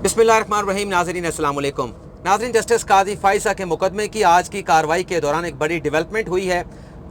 बिस्मिल्लाहिर्रहमानिर्रहीम। नाज़रीन अस्सलाम वालेकुम। नाज़रीन, जस्टिस काजी फाइज़ा के मुकदमे की आज की कार्रवाई के दौरान एक बड़ी डेवलपमेंट हुई है।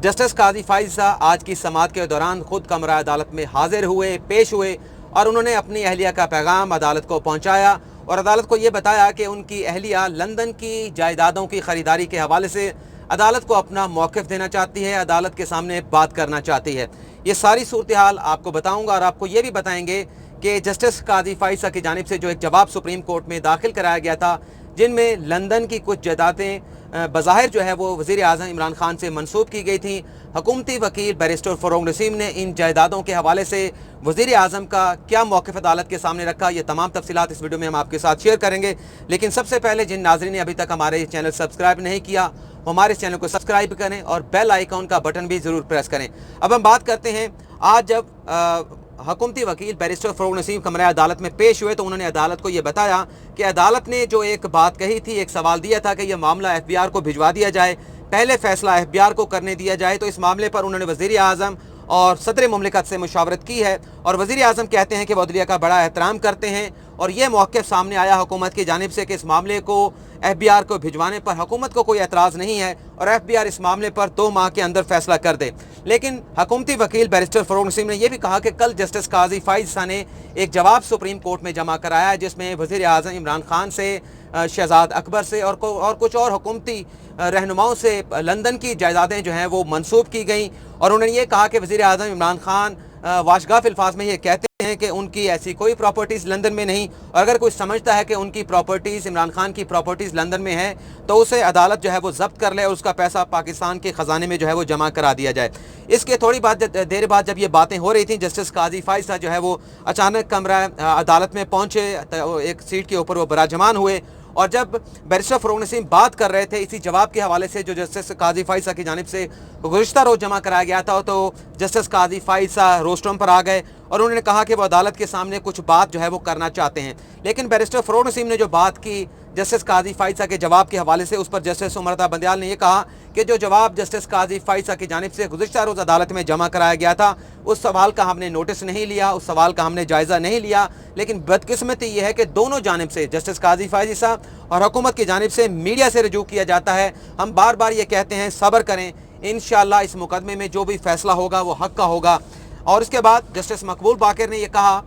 जस्टिस काजी फाइज़ा आज की समाअत के दौरान खुद कमरा अदालत में हाजिर हुए, पेश हुए और उन्होंने अपनी अहलिया का पैगाम अदालत को पहुँचाया और अदालत को ये बताया कि उनकी अहलिया लंदन की जायदादों की ख़रीदारी के हवाले से अदालत को अपना मौक़िफ़ देना चाहती है, अदालत के सामने बात करना चाहती है। ये सारी सूरत हाल आपको बताऊँगा और आपको ये भी बताएँगे कि जस्टिस काजी फाइज़ा की जानिब से जो एक जवाब सुप्रीम कोर्ट में दाखिल कराया गया था, जिनमें लंदन की कुछ जायदादें बज़ाहिर जो है वो वज़ीर आज़म इमरान खान से मंसूब की गई थी। हुकूमती वकील बैरिस्टर फ़रोग़ नसीम ने इन जायदादों के हवाले से वज़ीर आज़म का क्या मौक़िफ़ अदालत के सामने रखा, ये तमाम तफसीलात इस वीडियो में हम आपके साथ शेयर करेंगे। लेकिन सबसे पहले जिन नाज़रीन ने अभी तक हमारे चैनल सब्सक्राइब नहीं किया, हमारे चैनल को सब्सक्राइब करें और बेल आइकॉन का बटन भी ज़रूर प्रेस करें। अब हम बात करते हैं, आज जब हुकूमती वकील बैरिस्टर फ़रोग़ नसीम कमरा अदालत में पेश हुए तो उन्होंने अदालत को ये बताया कि अदालत ने जो एक बात कही थी, एक सवाल दिया था कि यह मामला FBI को भिजवा दिया जाए, पहले फ़ैसला FBI को करने दिया जाए। तो इस मामले पर उन्होंने वज़ीर आज़म और सदर मुमलिकत से मुशावरत की है और वज़ीर आज़म कहते हैं कि वो अदलिया का बड़ा एहतराम करते हैं और ये मौक़िफ़ सामने आया हुकूमत की जानिब से कि इस मामले को FBI को भिजवाने पर हुकूमत को कोई एतराज़ नहीं है और FBI इस मामले पर 2 माह के अंदर फ़ैसला कर दे। लेकिन हुकूमती वकील बैरिस्टर फ़रोग़ नसीम ने यह भी कहा कि कल जस्टिस काजी फाइज़ा ने एक जवाब सुप्रीम कोर्ट में जमा कराया है, जिसमें वज़ीर आज़म इमरान खान से, शहज़ाद अकबर से और कुछ और हुकूमती रहनुमाओं से लंदन की जायदादें जो हैं वो मंसूब की गई और उन्होंने ये कहा कि वज़ीर आज़म इमरान खान वाशगाफ अल्फाज में ये कहते हैं कि उनकी ऐसी कोई प्रॉपर्टीज़ लंदन में नहीं और अगर कोई समझता है कि उनकी प्रॉपर्टीज़, इमरान खान की प्रॉपर्टीज़ लंदन में है तो उसे अदालत जो है वो ज़ब्त कर ले और उसका पैसा पाकिस्तान के ख़जाने में जो है वो जमा करा दिया जाए। इसके थोड़ी देर बाद जब ये बातें हो रही थी, जस्टिस काजी फाइज़ा जो है वो अचानक कमरा अदालत में पहुँचे, एक सीट के ऊपर वो बराजमान हुए और जब बैरिस्टर फ़रोग़ नसीम बात कर रहे थे इसी जवाब के हवाले से जो जस्टिस काजी फाइज़ा की जानिब से गुज़िश्ता रोज़ जमा कराया गया था, तो जस्टिस काजी फाइज़ा रोस्टम पर आ गए और उन्होंने कहा कि वो अदालत के सामने कुछ बात जो है वो करना चाहते हैं। लेकिन बैरिस्टर फ़रोग़ नसीम ने जो बात की जस्टिस काजी फाइज़ा के जवाब के हवाले से, उस पर जस्टिस उमर बंदयाल ने यह कहा कि जो जवाब जस्टिस काजी फाइज़ा की जानिब से गुज़िश्ता रोज़ अदालत में जमा कराया गया था, उस सवाल का हमने नोटिस नहीं लिया, उस सवाल का हमने जायज़ा नहीं लिया। लेकिन बदकिस्मती ये है कि दोनों जानिब से, जस्टिस काजी फाइज़ा और हुकूमत की जानिब से मीडिया से रजू किया जाता है। हम बार बार ये कहते हैं सब्र करें, इंशाअल्लाह इस मुकदमे में जो भी फ़ैसला होगा वो हक़ का होगा। और इसके बाद जस्टिस मकबूल बाकर ने यह कहा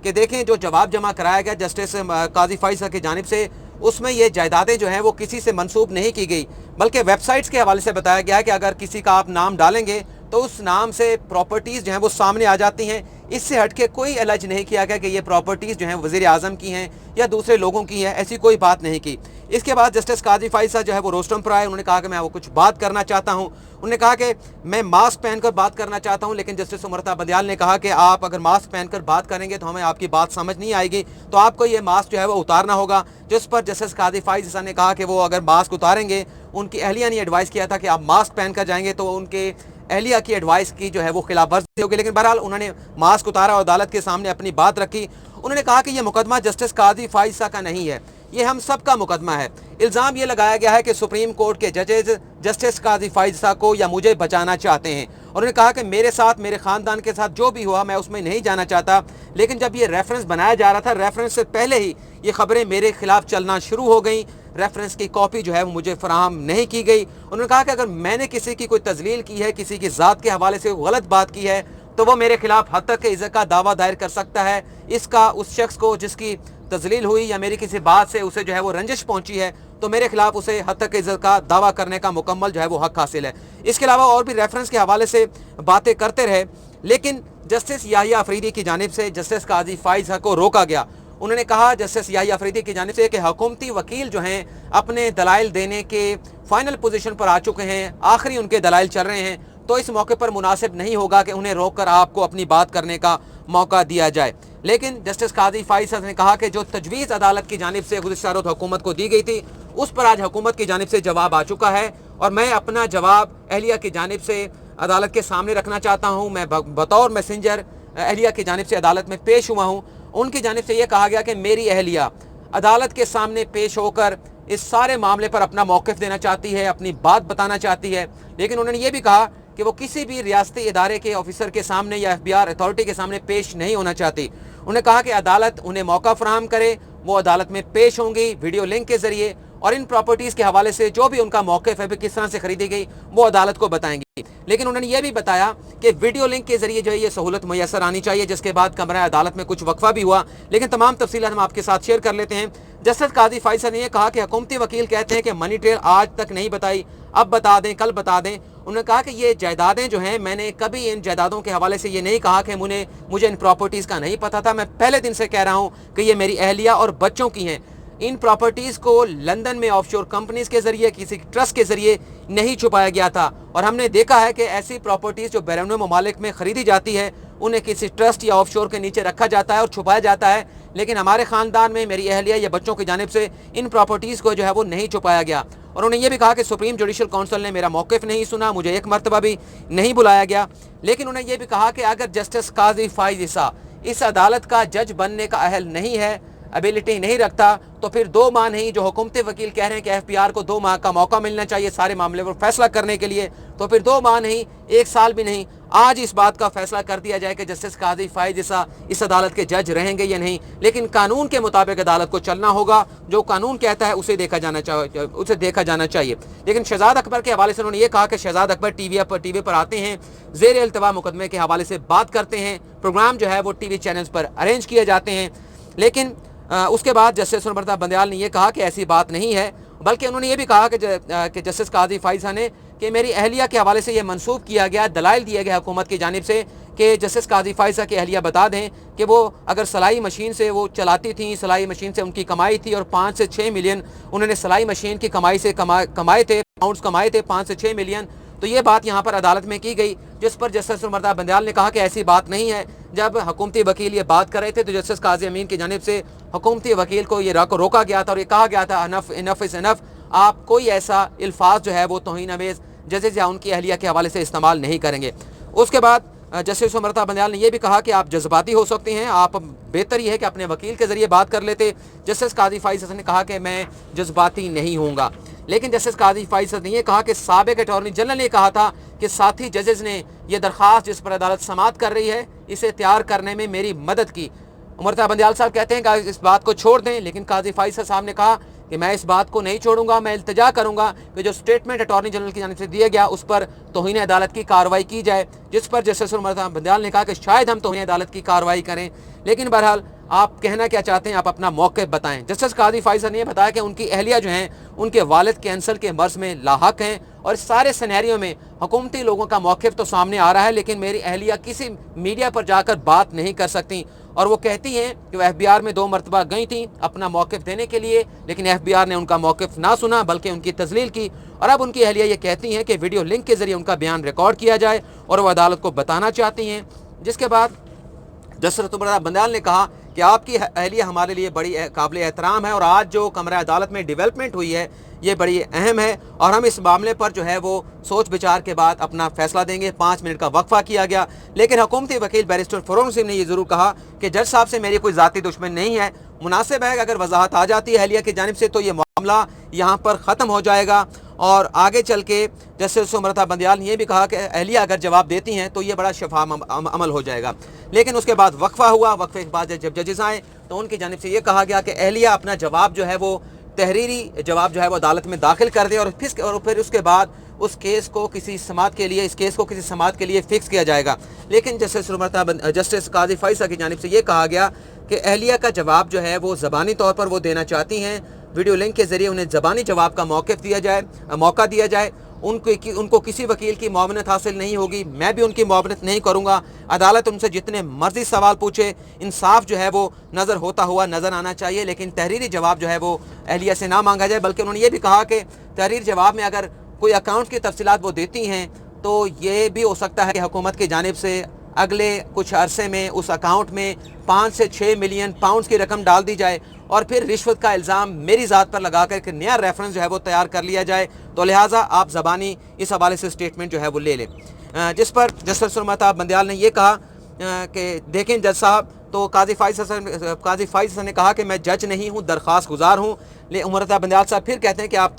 कि देखें, जो जवाब जमा कराया गया जस्टिस काजी फाइज़ा की जानिब से, उसमें ये जायदादें जो हैं वो किसी से मंसूब नहीं की गई, बल्कि वेबसाइट्स के हवाले से बताया गया है कि अगर किसी का आप नाम डालेंगे तो उस नाम से प्रॉपर्टीज़ जो हैं वो सामने आ जाती हैं। इससे हट के कोई अलज नहीं किया गया कि ये प्रॉपर्टीज़ जो हैं वज़ीर आज़म की हैं या दूसरे लोगों की हैं, ऐसी कोई बात नहीं की। इसके बाद जस्टिस काजी फाइज़ा जो है वो रोस्टम पर आए, उन्होंने कहा कि मैं वो कुछ बात करना चाहता हूँ। उन्होंने कहा कि मैं मास्क पहनकर बात करना चाहता हूँ, लेकिन जस्टिस उमर बंदयाल ने कहा कि आप अगर मास्क पहनकर बात करेंगे तो हमें आपकी बात समझ नहीं आएगी, तो आपको ये मास्क जो है वो उतारना होगा। जिस पर जस्टिस काजी फाइज़ा ने कहा कि वो अगर मास्क उतारेंगे, उनकी अहलिया ने एडवाइस किया था कि आप मास्क पहनकर जाएंगे तो उनके अहलिया की एडवाइस की जो है वो खिलाफ वर्जी होगी। लेकिन बहरहाल उन्होंने मास्क उतारा और अदालत के सामने अपनी बात रखी। उन्होंने कहा कि यह मुकदमा जस्टिस काजी फाइज़ा का नहीं है, ये हम सब का मुकदमा है। इल्ज़ाम ये लगाया गया है कि सुप्रीम कोर्ट के जजेज जस्टिस काजी फाइज़ा को या मुझे बचाना चाहते हैं। उन्होंने कहा कि मेरे साथ, मेरे ख़ानदान के साथ जो भी हुआ मैं उसमें नहीं जाना चाहता, लेकिन जब ये रेफरेंस बनाया जा रहा था, रेफरेंस से पहले ही ये खबरें मेरे खिलाफ चलना शुरू हो गई। रेफरेंस की कॉपी जो है वो मुझे फराहम नहीं की गई। उन्होंने कहा कि अगर मैंने किसी की कोई तजलील की है, किसी की ज़ात के हवाले से गलत बात की है, तो वो मेरे खिलाफ हद तक इज़्ज़त का दावा दायर कर सकता है। इसका उस शख्स को जिसकी तजलील हुई या मेरी किसी बात से उसे जो है वो रंजिश पहुंची है, तो मेरे खिलाफ उसे हद तक इज़्ज़त का दावा करने का मुकम्मल जो है वो हक़ हासिल है। इसके अलावा और भी रेफरेंस के हवाले से बातें करते रहे, लेकिन जस्टिस याहिया अफरीदी की जानिब से जस्टिस काजी फाइज़ा को रोका गया। उन्होंने कहा जस्टिस याहिया अफरीदी की जानिब से कि हुकूमती वकील जो हैं अपने दलाइल देने के फाइनल पोजीशन पर आ चुके हैं, आखिरी उनके दलाइल चल रहे हैं, तो इस मौके पर मुनासिब नहीं होगा कि उन्हें रोककर आपको अपनी बात करने का मौका दिया जाए। लेकिन जस्टिस काजी फाइज़ा ने कहा कि जो तजवीज़ अदालत की जानिब से गुज़िश्ता रोज़ हुकूमत को दी गई थी, उस पर आज हुकूमत की जानिब से जवाब आ चुका है और मैं अपना जवाब अहलिया की जानिब से अदालत के सामने रखना चाहता हूँ। मैं बतौर मैसेंजर अहलिया की जानिब से अदालत में पेश हुआ हूँ। उनकी जानिब से ये कहा गया कि मेरी अहलिया अदालत के सामने पेश होकर इस सारे मामले पर अपना मौक़िफ़ देना चाहती है, अपनी बात बताना चाहती है। लेकिन उन्होंने ये भी कहा कि वो किसी भी रियासती इदारे के ऑफिसर के सामने या FBI अथॉरिटी के सामने पेश नहीं होना चाहती। انہوں نے کہا کہ عدالت انہیں موقع فراہم کرے, وہ عدالت میں پیش ہوں گی ویڈیو لنک کے ذریعے, اور ان پراپرٹیز کے حوالے سے جو بھی ان کا موقف ہے کس طرح سے خریدی گئی وہ عدالت کو بتائیں گی. لیکن انہوں نے یہ بھی بتایا کہ ویڈیو لنک کے ذریعے جو ہے یہ سہولت میسر آنی چاہیے, جس کے بعد کمرہ عدالت میں کچھ وقفہ بھی ہوا, لیکن تمام تفصیلات ہم آپ کے ساتھ شیئر کر لیتے ہیں. جسٹس قاضی فائز صاحب نے یہ کہا کہ حکومتی وکیل کہتے ہیں کہ منی ٹریل آج تک نہیں بتائی, اب بتا دیں, کل بتا دیں. انہوں نے کہا کہ یہ جائیدادیں جو ہیں, میں نے کبھی ان جائیدادوں کے حوالے سے یہ نہیں کہا کہ مجھے ان پراپرٹیز کا نہیں پتہ تھا, میں پہلے دن سے کہہ رہا ہوں کہ یہ میری اہلیہ اور بچوں کی ہیں. ان پراپرٹیز کو لندن میں آف شور کمپنیز کے ذریعے, کسی ٹرسٹ کے ذریعے نہیں چھپایا گیا تھا, اور ہم نے دیکھا ہے کہ ایسی پراپرٹیز جو بیرون ممالک میں خریدی جاتی ہے انہیں کسی ٹرسٹ یا آف شور کے نیچے رکھا جاتا ہے اور چھپایا جاتا ہے, لیکن ہمارے خاندان میں میری اہلیہ یا بچوں کی جانب سے ان پراپرٹیز کو جو ہے وہ نہیں چھپایا گیا. اور انہوں نے یہ بھی کہا کہ سپریم جوڈیشل کونسل نے میرا موقف نہیں سنا, مجھے ایک مرتبہ بھی نہیں بلایا گیا. لیکن انہوں نے یہ بھی کہا کہ اگر جسٹس قاضی فائز عیسیٰ اس عدالت کا جج بننے کا اہل نہیں ہے, ابیلٹی نہیں رکھتا, تو پھر 2 ماہ نہیں, جو حکومتی وکیل کہہ رہے ہیں کہ ایف بی آر کو 2 ماہ کا موقع ملنا چاہیے سارے معاملے پر فیصلہ کرنے کے لیے, تو پھر 2 ماہ نہیں, 1 سال بھی نہیں, آج اس بات کا فیصلہ کر دیا جائے کہ جسٹس قاضی فائز عیسیٰ اس عدالت کے جج رہیں گے یا نہیں. لیکن قانون کے مطابق عدالت کو چلنا ہوگا, جو قانون کہتا ہے اسے دیکھا جانا چاہیے. لیکن شہزاد اکبر کے حوالے سے انہوں نے یہ کہا کہ شہزاد اکبر ٹی وی پر آتے ہیں, زیر التوا مقدمے کے حوالے سے بات کرتے ہیں, پروگرام جو ہے وہ ٹی وی چینلز پر ارینج کیے جاتے ہیں. لیکن اس کے بعد جسٹس سنبرتا بندیال نے یہ کہا کہ ایسی بات نہیں ہے, بلکہ انہوں نے یہ بھی کہا کہ جسٹس قاضی فائز نے کہ میری اہلیہ کے حوالے سے یہ منسوب کیا گیا, دلائل دیے گئے حکومت کی جانب سے کہ جسٹس قاضی فائز کی اہلیہ بتا دیں کہ وہ اگر سلائی مشین سے وہ چلاتی تھیں, سلائی مشین سے ان کی کمائی تھی, اور 5 سے 6 ملین انہوں نے سلائی مشین کی کمائی سے کمائے تھے, پاؤنڈز کمائے تھے 5 سے 6 ملین. تو یہ بات یہاں پر عدالت میں کی گئی, جس پر جسٹس سنبرتا بندیال نے کہا کہ ایسی بات نہیں ہے. جب حکومتی وکیل یہ بات کر رہے تھے تو جسٹس قاضی امین کی جانب سے حکومتی وکیل کو یہ روکا گیا تھا اور یہ کہا گیا تھا انف از انف, آپ کوئی ایسا الفاظ جو ہے وہ توہین آمیز ججز یا ان کی اہلیہ کے حوالے سے استعمال نہیں کریں گے. اس کے بعد جسٹس سنبرتا بندیال نے یہ بھی کہا کہ آپ جذباتی ہو سکتے ہیں, آپ بہتر یہ ہے کہ اپنے وکیل کے ذریعے بات کر لیتے. جسٹس قاضی فائز نے کہا کہ میں جذباتی نہیں ہوں گا. لیکن جسٹس قاضی فائز نے یہ کہا کہ سابق اٹارنی جنرل نے کہا تھا کہ ساتھی ججز نے یہ درخواست جس پر عدالت سماعت کر رہی ہے اسے تیار کرنے میں میری مدد کی. عمرتا بندیال صاحب کہتے ہیں کہ اس بات کو چھوڑ دیں, لیکن قاضی فائز صاحب نے کہا کہ میں اس بات کو نہیں چھوڑوں گا, میں التجا کروں گا کہ جو سٹیٹمنٹ اٹارنی جنرل کی جانب سے دیا گیا اس پر توہین عدالت کی کارروائی کی جائے. جس پر جسٹس عمرتا بندیال نے کہا کہ شاید ہم توہین عدالت کی کارروائی کریں, لیکن بہرحال آپ کہنا کیا چاہتے ہیں, آپ اپنا موقف بتائیں. جسٹس قاضی فائز نے یہ بتایا کہ ان کی اہلیہ جو ہیں ان کے والد کینسر کے مرض میں لاحق ہیں, اور اس سارے سینیریو میں حکومتی لوگوں کا موقف تو سامنے آ رہا ہے, لیکن میری اہلیہ کسی میڈیا پر جا کر بات نہیں کر سکتی. اور وہ کہتی ہیں کہ وہ ایف بی آر میں 2 مرتبہ گئی تھیں اپنا موقف دینے کے لیے, لیکن ایف بی آر نے ان کا موقف نہ سنا بلکہ ان کی تذلیل کی. اور اب ان کی اہلیہ یہ کہتی ہیں کہ ویڈیو لنک کے ذریعے ان کا بیان ریکارڈ کیا جائے اور وہ عدالت کو بتانا چاہتی ہیں. جس کے بعد جسٹس عمرتا بندیال نے کہا کہ آپ کی اہلیہ ہمارے لیے بڑی قابل احترام ہے, اور آج جو کمرہ عدالت میں ڈیولپمنٹ ہوئی ہے یہ بڑی اہم ہے, اور ہم اس معاملے پر جو ہے وہ سوچ بچار کے بعد اپنا فیصلہ دیں گے. 5 منٹ کا وقفہ کیا گیا, لیکن حکومتی وکیل بیرسٹر فروغ نسیم نے یہ ضرور کہا کہ جج صاحب سے میری کوئی ذاتی دشمن نہیں ہے, مناسب ہے اگر وضاحت آ جاتی ہے اہلیہ کی جانب سے تو یہ معاملہ یہاں پر ختم ہو جائے گا. اور آگے چل کے جسٹس عمرتا بندیال نے یہ بھی کہا کہ اہلیہ اگر جواب دیتی ہیں تو یہ بڑا شفاف عمل ہو جائے گا. لیکن اس کے بعد وقفہ ہوا, وقفے کے بعد جب ججز آئے تو ان کی جانب سے یہ کہا گیا کہ اہلیہ اپنا جواب جو ہے وہ تحریری جواب جو ہے وہ عدالت میں داخل کر دے, اور پھر اس کے بعد اس کیس کو کسی سماعت کے لیے فکس کیا جائے گا. لیکن جسٹس قاضی فائز کی جانب سے یہ کہا گیا کہ اہلیہ کا جواب جو ہے وہ زبانی طور پر وہ دینا چاہتی ہیں, ویڈیو لنک کے ذریعے انہیں زبانی جواب کا موقع دیا جائے. ان کو کسی وکیل کی معاونت حاصل نہیں ہوگی, میں بھی ان کی معاونت نہیں کروں گا. عدالت ان سے جتنے مرضی سوال پوچھے, انصاف جو ہے وہ نظر ہوتا ہوا نظر آنا چاہیے, لیکن تحریری جواب جو ہے وہ اہلیہ سے نہ مانگا جائے. بلکہ انہوں نے یہ بھی کہا کہ تحریر جواب میں اگر کوئی اکاؤنٹ کی تفصیلات وہ دیتی ہیں تو یہ بھی ہو سکتا ہے کہ حکومت کی جانب سے اگلے کچھ عرصے میں اس اکاؤنٹ میں 5 سے 6 ملین پاؤنڈز کی رقم ڈال دی جائے, اور پھر رشوت کا الزام میری ذات پر لگا کر کہ نیا ریفرنس جو ہے وہ تیار کر لیا جائے. تو لہٰذا آپ زبانی اس حوالے سے اسٹیٹمنٹ جو ہے وہ لے لیں. جس پر جسٹس عمرتا بندیال نے یہ کہا کہ دیکھیں جج صاحب, تو قاضی فائز نے کہا کہ میں جج نہیں ہوں, درخواست گزار ہوں. عمرتا بندیال صاحب پھر کہتے ہیں کہ آپ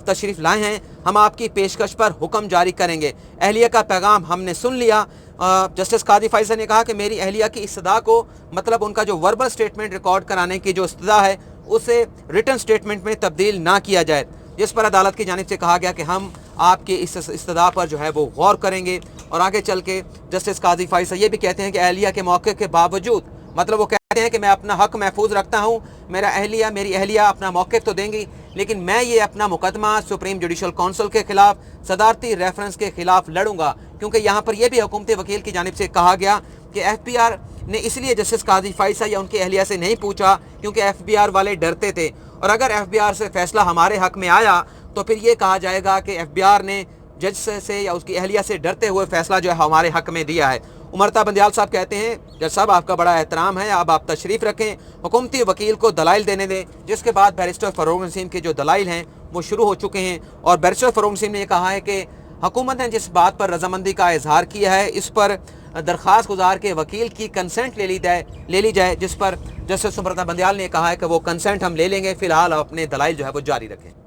تشریف لائے ہیں, ہم آپ کی پیشکش پر حکم جاری کریں گے. اہلیہ کا پیغام ہم نے سن لیا, जस्टिस कादी फाइसा ने कहा कि मेरी अहलिया की इस्तदा को मतलब उनका जो वर्बल स्टेटमेंट रिकॉर्ड कराने की जो इस्तदा है उसे रिटन स्टेटमेंट में तब्दील ना किया जाए, जिस पर अदालत की जानिब से कहा गया कि हम आपकी इस इस्तदा पर जो है वो गौर करेंगे। और आगे चल के जस्टिस कादी फाइसा ये भी कहते हैं कि अहलिया के मौके के बावजूद मतलब वो कहते हैं कि मैं अपना हक महफूज रखता हूँ, मेरी अहलिया अपना मौक़िफ़ तो देंगी, लेकिन मैं ये अपना मुकदमा सुप्रीम जुडिशल काउंसिल के ख़िलाफ़ सदारती रेफरेंस के ख़िलाफ़ लड़ूंगा, क्योंकि यहाँ पर यह भी हुकूमती वकील की जानिब से कहा गया कि FBR ने इसलिए जस्टिस कादी फाइसा या उनकी अहलिया से नहीं पूछा क्योंकि FBR वाले डरते थे, और अगर FBR से फ़ैसला हमारे हक़ में आया तो फिर ये कहा जाएगा कि FBR ने जज से या उसकी अहलिया से डरते हुए फ़ैसला जो है हमारे हक़ में दिया है। उमरता बंदियाल साहब कहते हैं, जज साहब आपका बड़ा एहतराम है, अब आप तशरीफ़ रखें, हुकूमती वकील को दलाइल देने दें। जिसके बाद बैरिस्टर फ़रूक नसीम के जो दलाइल हैं वो शुरू हो चुके हैं, और बैरिस्टर फ़रूक नसीम ने यह कहा है कि हुकूमत ने जिस बात पर रजामंदी का इजहार किया है इस पर दरख्वास्त गुजार के वकील की कंसेंट ले ली जाए, जिस पर जस्टिस उमरता बंदियाल ने कहा है कि वो कंसेंट हम ले लेंगे, फ़िलहाल अपने दलाइल जो है वो जारी रखें।